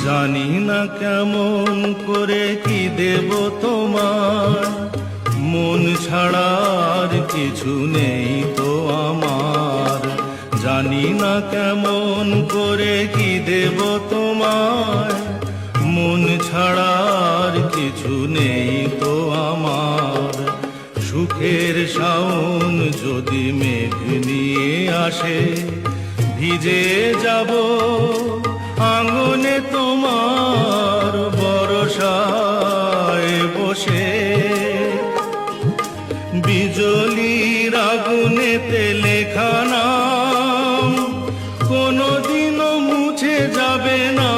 জানি না কেমন করে কি দেব তোমার, মন ছাড়ার কিছু নেই তো আমার। জানি না কেমন করে কি দেব তোমার, মন ছাড়ার কিছু নেই তো আমার। সুখের শাওন যদি মেঘ নিয়ে আসে, ভিজে যাব আঙ্গনে তোমার বরসায় বসে। বিজলির আগুনেতে লেখা নাম কোনোদিনও মুছে যাবে না।